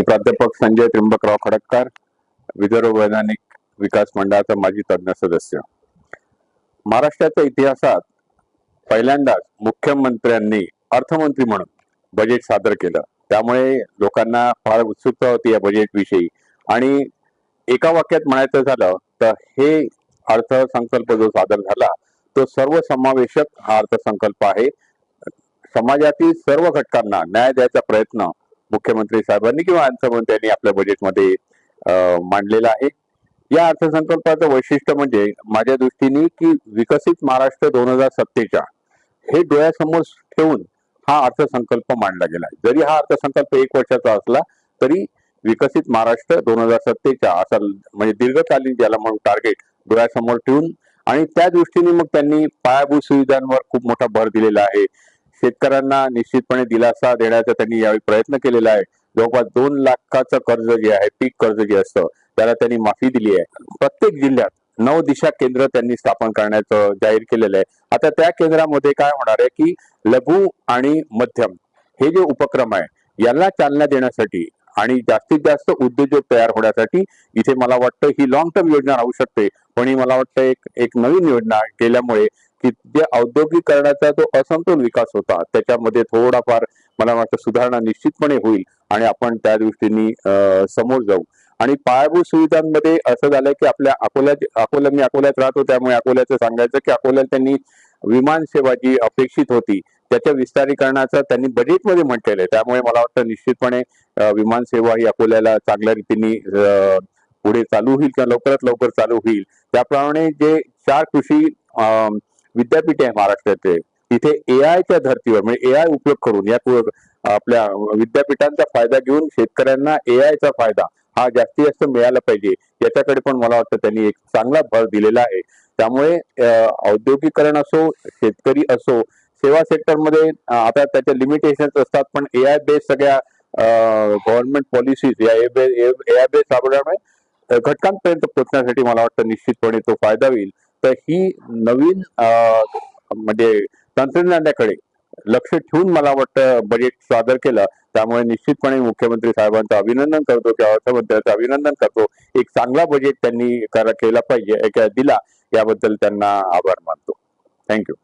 प्राध्यापक संजय त्र्यंबकराव खडक्कर, विदर्भ वैधानिक विकास मंडळाचा माजी तज्ञ सदस्य। महाराष्ट्राच्या इतिहासात पहिल्यांदाच मुख्यमंत्र्यांनी अर्थमंत्री म्हणून बजेट सादर केलं, त्यामुळे लोकांना फार उत्सुकता होती या बजेट विषयी। आणि एका वाक्यात म्हणायचं झालं तर हे अर्थसंकल्प जो सादर झाला तो सर्वसमावेशक हा अर्थसंकल्प आहे। समाजातील सर्व घटकांना न्याय द्यायचा प्रयत्न मुख्यमंत्री साहेबांनी किंवा अर्थमंत्र्यांनी आपल्या बजेटमध्ये मांडलेला आहे। या अर्थसंकल्पाचं वैशिष्ट्य म्हणजे माझ्या दृष्टीने की विकसित महाराष्ट्र 2070 हे डोळ्यासमोर ठेवून हा अर्थसंकल्प मांडला गेला आहे। जरी हा अर्थसंकल्प 1 वर्षाचा असला तरी विकसित महाराष्ट्र 2070 असा म्हणजे दीर्घकालीन ज्याला म्हणून टार्गेट डोळ्यासमोर ठेवून आणि त्या दृष्टीने मग त्यांनी पायाभूत सुविधांवर खूप मोठा भर दिलेला आहे। शेतकऱ्यांना निश्चितपणे दिलासा देण्याचा त्यांनी यावेळी प्रयत्न केलेला आहे। जवळपास 2 लाखाचं कर्ज जे आहे, पीक कर्ज जे असतं त्याला त्यांनी माफी दिली आहे। प्रत्येक जिल्ह्यात 9 दिशा केंद्र त्यांनी स्थापन करण्याचं जाहीर केलेलं आहे। आता त्या केंद्रामध्ये काय होणार आहे की लघु आणि मध्यम हे जे उपक्रम आहे याला चालना देण्यासाठी आणि जास्तीत जास्त उद्योजक तयार होण्यासाठी इथे मला वाटतं ही लॉंग टर्म योजना राहू शकते, पण ही मला वाटतं एक नवीन योजना केल्यामुळे की जे औद्योगिकरणाचा जो असमतोल विकास होता त्याच्यामध्ये थोडाफार मला वाटतं सुधारणा निश्चितपणे होईल आणि आपण त्या दृष्टीने समोर जाऊ। आणि पायाभूत सुविधांमध्ये असं झालं की आपल्या मी अकोल्यात राहतो, त्यामुळे अकोल्याचं सांगायचं की अकोल्यात त्यांनी विमान सेवा जी अपेक्षित होती त्याच्या विस्तारीकरणाचं त्यांनी बजेटमध्ये म्हटलेलं आहे। त्यामुळे मला वाटतं निश्चितपणे विमान सेवा ही अकोल्याला चांगल्या रीतीने पुढे चालू होईल किंवा लवकरात लवकर चालू होईल। त्याप्रमाणे जे 4 कृषी विद्यापीठ आहे महाराष्ट्राचे तिथे एआयच्या धर्तीवर म्हणजे एआय उपयोग करून या आपल्या विद्यापीठांचा फायदा घेऊन शेतकऱ्यांना एआयचा फायदा हा जास्तीत जास्त मिळाला पाहिजे याच्याकडे पण मला वाटतं त्यांनी एक चांगला भर दिलेला आहे। त्यामुळे औद्योगिकरण असो, शेतकरी असो, सेवा सेक्टरमध्ये आता त्याच्या लिमिटेशन्स असतात, पण एआय बेस सगळ्या गव्हर्नमेंट पॉलिसीज या एआय बेस राबवल्यामुळे घटकांपर्यंत पोहोचण्यासाठी मला वाटतं निश्चितपणे तो फायदा होईल। तर ही नवीन म्हणजे तंत्रज्ञानाकडे लक्ष ठेवून मला वाटतं बजेट सादर केलं, त्यामुळे निश्चितपणे मुख्यमंत्री साहेबांचं अभिनंदन करतो किंवा अर्थमंत्र्यांचं अभिनंदन करतो। एक चांगला बजेट त्यांनी केला पाहिजे दिला याबद्दल त्यांना आभार मानतो। थँक्यू।